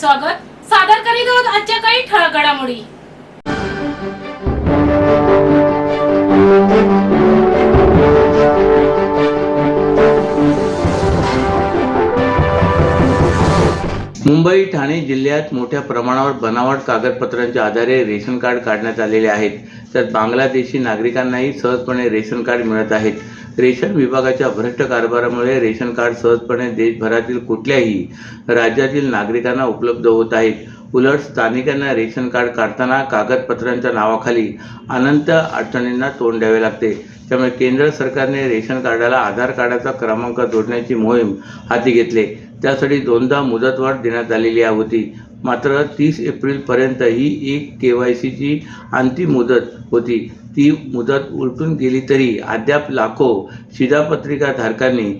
स्वागत. सादर करीत आहोत आजच्या काही ठळक घडामोडी. मुंबई ठाणे जिल्ह्यात मोठ्या प्रमाणावर बनावट कागदपत्रांच्या आधारे रेशन कार्ड काढण्यात आलेले आहेत. त्यात बांगलादेशी नागरिकांनाही सहजपणे रेशन कार्ड मिळत आहेत. रेशन विभागाच्या भ्रष्ट कारभारामुळे रेशन कार्ड सहजपणे देशभरातील कुठल्याही राज्यातील नागरिकांना उपलब्ध होत आहेत. उलट स्थानिकांना रेशन कार्ड काढताना कागदपत्रांच्या नावाखाली अनंत अडचणींना तोंड द्यावे लागते. त्यामुळे केंद्र सरकारने रेशन कार्डाला आधार कार्डाचा क्रमांक जोडण्याची मोहीम हाती घेतली. त्यासाठी 2दा मुदतवाढ देण्यात आलेली होती. मात्र 30 एप्रिलपर्यंत ही KYCची अंतिम मुदत होती. ती मुदत उलटून गेली तरी अद्याप लाखो शिधापत्रिका धारकांनी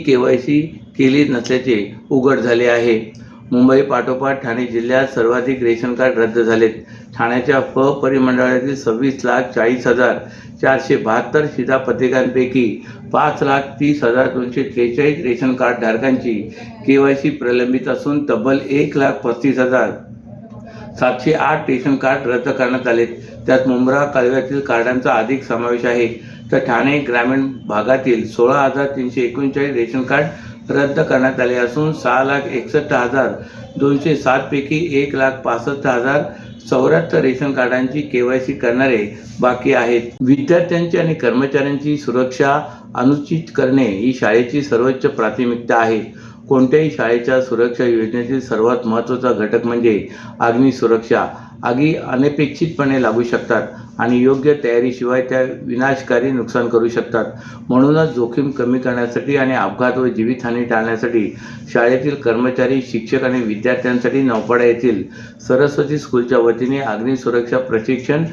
KYC केली नसल्याचे उघड झाले आहे. मुंबई पाठोपाठ ठाणे जिल्ह्यात सर्वाधिक रेशन कार्ड रद्द झालेत. ठाण्याच्या परिमंडळातील 26,40,472 शिधापत्रिकांपैकी 5,30,243 रेशन कार्ड धारकांची KYC प्रलंबित असून तब्बल 1,35,708 रेशन कार्ड रद्द करण्यात आलेत. त्यात मुंब्रा कालव्यातील कार्डांचा अधिक समावेश आहे. तर ठाणे ग्रामीण भागातील 16,339 रेशन कार्ड रद्द करण्यात आले असून 6,61,207 पैकी 1,65,074 रेशन कार्डांची KYC करणारे बाकी आहेत. विद्यार्थ्यांची आणि कर्मचाऱ्यांची सुरक्षा अनुचित करणे ही शाळेची सर्वोच्च प्राथमिकता आहे. कोणत्याही शाळेच्या सुरक्षा योजनेतील सर्वात महत्त्वाचा घटक म्हणजे अग्नी सुरक्षा. आगी अनपेक्षितपणे लागू शकतात आणि योग्य तयारीशिवाय त्या विनाशकारी नुकसान करू शकतात. म्हणूनच जोखीम कमी करण्यासाठी आणि अपघात व जीवितहानी टाळण्यासाठी शाळेतील कर्मचारी, शिक्षक आणि विद्यार्थ्यांसाठी नौपाडा येथील सरस्वती स्कूलच्या वतीने अग्नी सुरक्षा प्रशिक्षण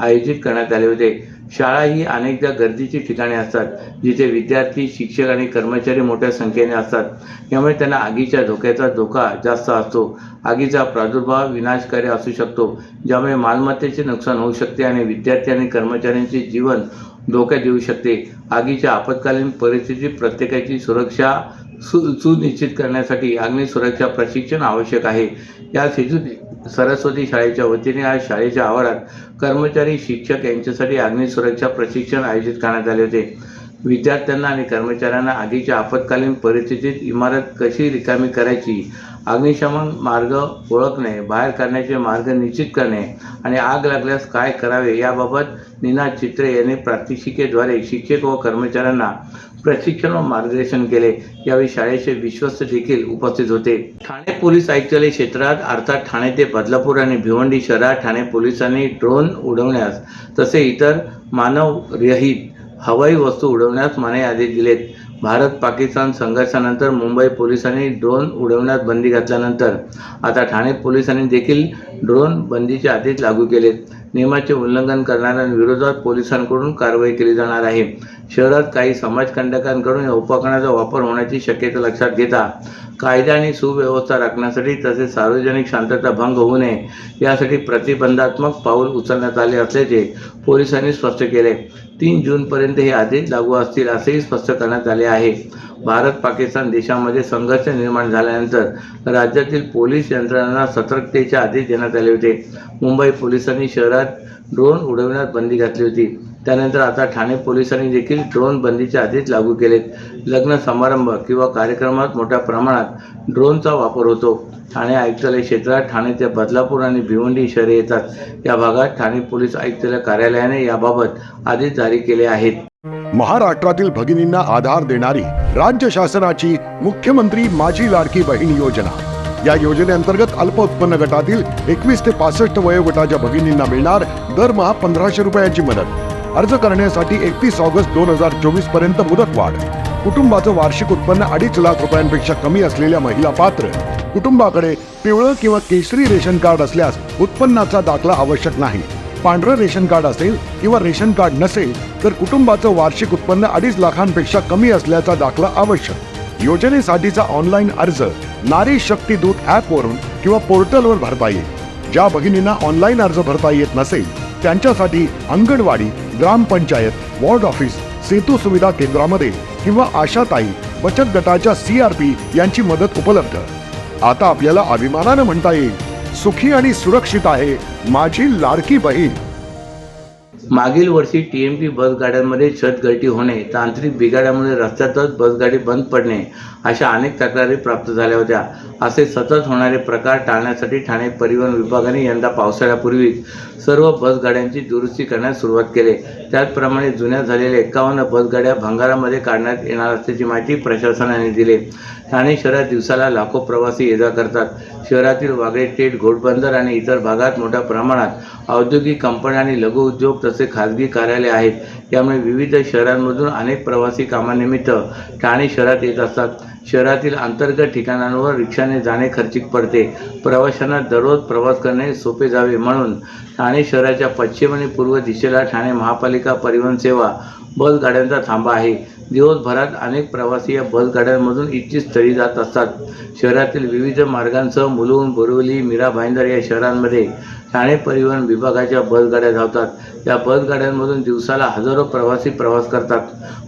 आयोजित करण्यात आले होते. शाळा ही अनेकदा गर्दीची ठिकाणे असतात, जिथे विद्यार्थी, शिक्षक आणि कर्मचारी मोठ्या संख्येने असतात. यामुळे त्यांना आगीच्या धोक्याचा धोका जास्त असतो. आगीचा प्रादुर्भाव विनाशकारी असू शकतो, ज्यामुळे मालमत्तेचे नुकसान होऊ शकते आणि विद्यार्थी आणि कर्मचाऱ्यांचे जीवन धोक्यात येऊ शकते. आगीच्या आपत्कालीन परिस्थितीत प्रत्येकाची सुरक्षा सुनिश्चित करण्यासाठी अग्नी सुरक्षा प्रशिक्षण आवश्यक आहे. या हेतूने सरस्वती शाळेच्या वतीने आज शाळेच्या आवारात कर्मचारी, शिक्षक यांच्यासाठी अग्नी सुरक्षा प्रशिक्षण आयोजित करण्यात आले होते. विद्यार्थ्यांना आणि कर्मचाऱ्यांना आगीच्या आपत्कालीन परिस्थितीत इमारत कशी रिकामी करायची, अग्निशमन मार्ग ओळखणे, बाहेर काढण्याचे मार्ग निश्चित करणे आणि आग लागल्यास काय करावे याबाबत नीना चित्रे यांनी प्रात्यक्षिकेद्वारे शिक्षक व कर्मचाऱ्यांना प्रशिक्षण व मार्गदर्शन केले. यावेळी शाळेचे विश्वस्त देखील उपस्थित होते. ठाणे पोलीस आयुक्तालय क्षेत्रात अर्थात ठाणे ते बदलापूर आणि भिवंडी शहरात ठाणे पोलिसांनी ड्रोन उडवण्यास तसे इतर मानवरहित हवाई वस्तू उडवण्यास मनाई आदेश दिलेत. भारत पाकिस्तान संघर्षानंतर मुंबई पोलिसांनी ड्रोन उडवण्यास बंदी घातल्यानंतर आता ठाणे पोलिसांनी देखील ड्रोन बंदीचे आदेश लागू केलेत. नियमाचे उल्लंघन करणाऱ्यांविरोधात पोलिसांकडून कारवाई केली जाणार आहे. शहरात काही समाजकंटकांकडून या उपकरणाचा वापर होण्याची शक्यता लक्षात घेता कायदा आणि सुव्यवस्था राखण्यासाठी तसेच सार्वजनिक शांतता भंग होऊ नये यासाठी प्रतिबंधात्मक पाऊल उचलण्यात आले असल्याचे पोलिसांनी स्पष्ट केले. 3 जूनपर्यंत हे आदेश लागू असतील असेही स्पष्ट करण्यात आले आहे. भारत पाकिस्तान देशामध्ये संघर्ष निर्माण झाल्यानंतर राज्यातील पोलीस यंत्रणांना सतर्कतेचे आदेश देण्यात आले होते. मुंबई पोलिसांनी शहरात ड्रोन उडवण्यास बंदी घातली होती. त्यानंतर आता ठाणे पोलिसांनी देखील ड्रोन बंदीचे आदेश लागू केलेत. लग्न समारंभ किंवा कार्यक्रमात मोठ्या प्रमाणात ड्रोनचा वापर होतो. ठाणे आयुक्तालय क्षेत्रात ठाणे ते बदलापूर आणि भिवंडी शहरे येतात. या भागात ठाणे पोलीस आयुक्तालय कार्यालयाने याबाबत आदेश जारी केले आहेत. महाराष्ट्रातील भगिनींना आधार देणारी राज्य शासनाची मुख्यमंत्री माझी लाडकी बहीण योजना. या योजनेअंतर्गत अल्प उत्पन्न गटातील 21 ते 65 वयोगटाच्या भगिनींना मिळणार दरमहा 1,500 रुपयांची मदत. अर्ज करण्यासाठी 31 ऑगस्ट 2024 पर्यंत मुदतवाढ. कुटुंबाचं वार्षिक उत्पन्न 2.5 लाख रुपयांपेक्षा कमी असलेल्या महिला पात्र. कुटुंबाकडे पिवळं किंवा केशरी रेशन कार्ड असल्यास उत्पन्नाचा दाखला आवश्यक नाही. पांढरं रेशन कार्ड असेल किंवा रेशन कार्ड नसेल तर कुटुंबाचं वार्षिक उत्पन्न 2.5 लाखांपेक्षा कमी असल्याचा दाखला आवश्यक. योजनेसाठीचा ऑनलाईन अर्ज नारी शक्ती दूत ॲपवरून किंवा पोर्टलवर भरता येईल. ज्या भगिनींना ऑनलाईन अर्ज भरता येत नसेल त्यांच्यासाठी अंगणवाडी, ग्रामपंचायत, वॉर्ड ऑफिस, सेतू सुविधा केंद्रामध्ये किंवा आशाताई बचत गटाच्या CRP यांची मदत उपलब्ध. आता आपल्याला अभिमानानं म्हणता येईल, सुखी आणि सुरक्षित आहे माझी लाडकी बहीण. मागील वर्षी TMT बसगाड्यांमध्ये छत गळती होणे, तांत्रिक बिघाडामुळे रस्त्यातच बसगाडी बंद पडणे अशा अनेक तक्रारी प्राप्त झाल्या होत्या. असे सतत होणारे प्रकार टाळण्यासाठी ठाणे परिवहन विभागाने यंदा पावसाळ्यापूर्वीच सर्व बसगाड्यांची दुरुस्ती करण्यास सुरुवात केली. त्याचप्रमाणे जुन्या झालेल्या 51 बसगाड्या भंगारामध्ये काढण्यात येणार असल्याची माहिती प्रशासनाने दिली. ठाणे शहरात दिवसाला लाखो प्रवासी ये जा करतात. शहरातील वागळे टेट, घोडबंदर आणि इतर भागात मोठ्या प्रमाणात औद्योगिक कंपन्या आणि लघु उद्योग तसेच खाजगी कार्यालये आहेत. यामुळे विविध शहरांमधून अनेक प्रवासी कामानिमित्त ठाणे शहरात येत असतात. शहरातील अंतर्गत ठिकाणांवर रिक्षाने जाणे खर्चिक पडते. प्रवाशांना दररोज प्रवास करणे सोपे जावे म्हणून ठाणे शहराच्या पश्चिम आणि पूर्व दिशेला ठाणे महापालिका परिवहन सेवा बसगाड्यांचा थांबा आहे. दिवसभरात अनेक प्रवासी या बसगाड्यांमधून इच्छित स्थळी जात असतात. शहरातील विविध मार्गांसह मुलुंड, बोरिवली, मीरा भाईंदर या शहरांमध्ये ठाणे परिवहन विभागाच्या बसगाड्या धावतात. या बसगाड्यांमधून दिवसाला हजारो प्रवासी प्रवास करतात.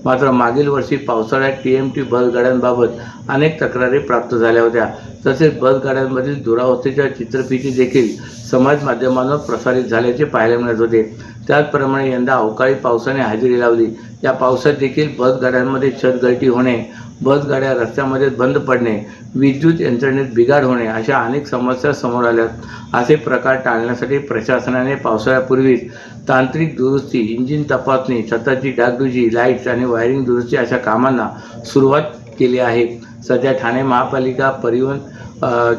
मात्र मागील वर्षी पावसाळ्यात TMT बसगाड्यांबाबत अनेक तक्रारी प्राप्त झाल्या होत्या. तसेच बसगाड्यांमधील दुरावस्थेच्या चित्रफिती देखील समाज माध्यमांवर प्रसारित झाल्याचे पाहायला मिळत होते. त्याचप्रमाणे यंदा अवकाळी पावसाने हजेरी लावली. या पावसात देखील बसगाड्यांमध्ये छत गळती होणे, बसगाड्या रस्त्यामध्ये बंद पडणे, विद्युत यंत्रणेत बिघाड होणे अशा अनेक समस्या समोर आल्या. असे प्रकार टाळण्यासाठी प्रशासनाने पावसाळ्यापूर्वीच तांत्रिक दुरुस्ती, इंजिन तपासणी, छताची डागडुजी, लाईट्स आणि वायरिंग दुरुस्ती अशा कामांना सुरुवात केली आहे. सध्या ठाणे महापालिका परिवहन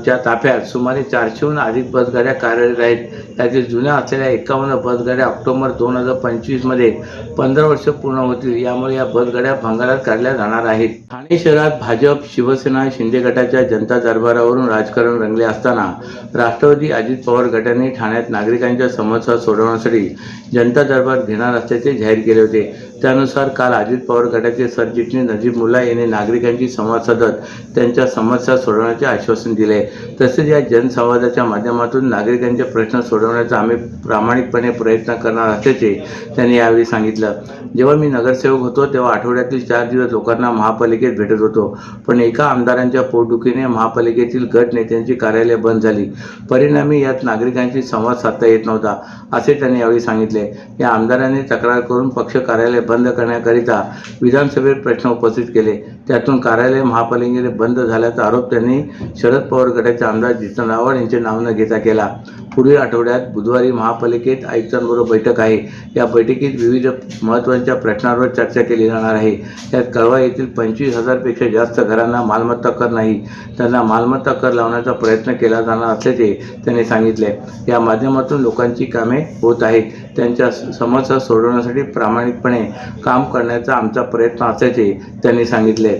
च्या ताफ्यात सुमारे 400हून अधिक बसगाड्या कार्यरत आहेत. यातील जुन्या असलेल्या 51 बसगाड्या ऑक्टोबर 2025 मध्ये 15 वर्ष पूर्ण होतील. यामुळे या बसगाड्या भंगारात काढल्या जाणार आहेत. ठाणे शहरात भाजप, शिवसेना, शिंदे गटाच्या जनता दरबारावरून राजकारण रंगले असताना राष्ट्रवादी अजित पवार गटाने ठाण्यात नागरिकांच्या समस्या सोडवण्यासाठी जनता दरबार घेणार असल्याचे जाहीर केले होते. त्यानुसार काल अजित पवार गटाचे सरचिटणीस नजीब मुल्ला यांनी नागरिकांची संवाद साधत त्यांच्या समस्या सोडवण्याचे आश्वासन दिले. तसेच या जनसंवादाच्या माध्यमातून नागरिकांचे प्रश्न सोडवण्याचा आम्ही प्रामाणिकपणे प्रयत्न करणार असल्याचे त्यांनी यावेळी सांगितलं. जेव्हा मी नगरसेवक होतो तेव्हा आठवड्यातील 4 दिवस लोकांना महापालिकेत भेटत होतो. पण एका आमदारांच्या पोटदुखीने महापालिकेतील गट नेत्यांची कार्यालय बंद झाली. परिणामी यात नागरिकांशी संवाद साधता येत नव्हता असे त्यांनी यावेळी सांगितले. या आमदारांनी तक्रार करून पक्ष कार्यालय बंद करण्याकरिता विधानसभेत प्रश्न उपस्थित केले. त्यातून कार्यालय महापालिकेने बंद झाल्याचा आरोप त्यांनी शरद पवार गटाचे आमदार जितेंद्र आव्हाड यांचे नाव न घेता केला. पुढील आठवड्यात बुधवारी महापालिकेत आयुक्तांबरोबर बैठक आहे. या बैठकीत विविध महत्त्वाच्या प्रश्नांवर चर्चा केली जाणार आहे. यात कळवा येथील 25,000 पेक्षा जास्त घरांना मालमत्ता कर नाही, त्यांना मालमत्ता कर लावण्याचा प्रयत्न केला जाणार असल्याचे त्यांनी सांगितले. या माध्यमातून लोकांची कामे होत आहेत. त्यांच्या समस्या सोडवण्यासाठी प्रामाणिकपणे काम करण्याचा आमचा प्रयत्न असल्याचे त्यांनी सांगितले.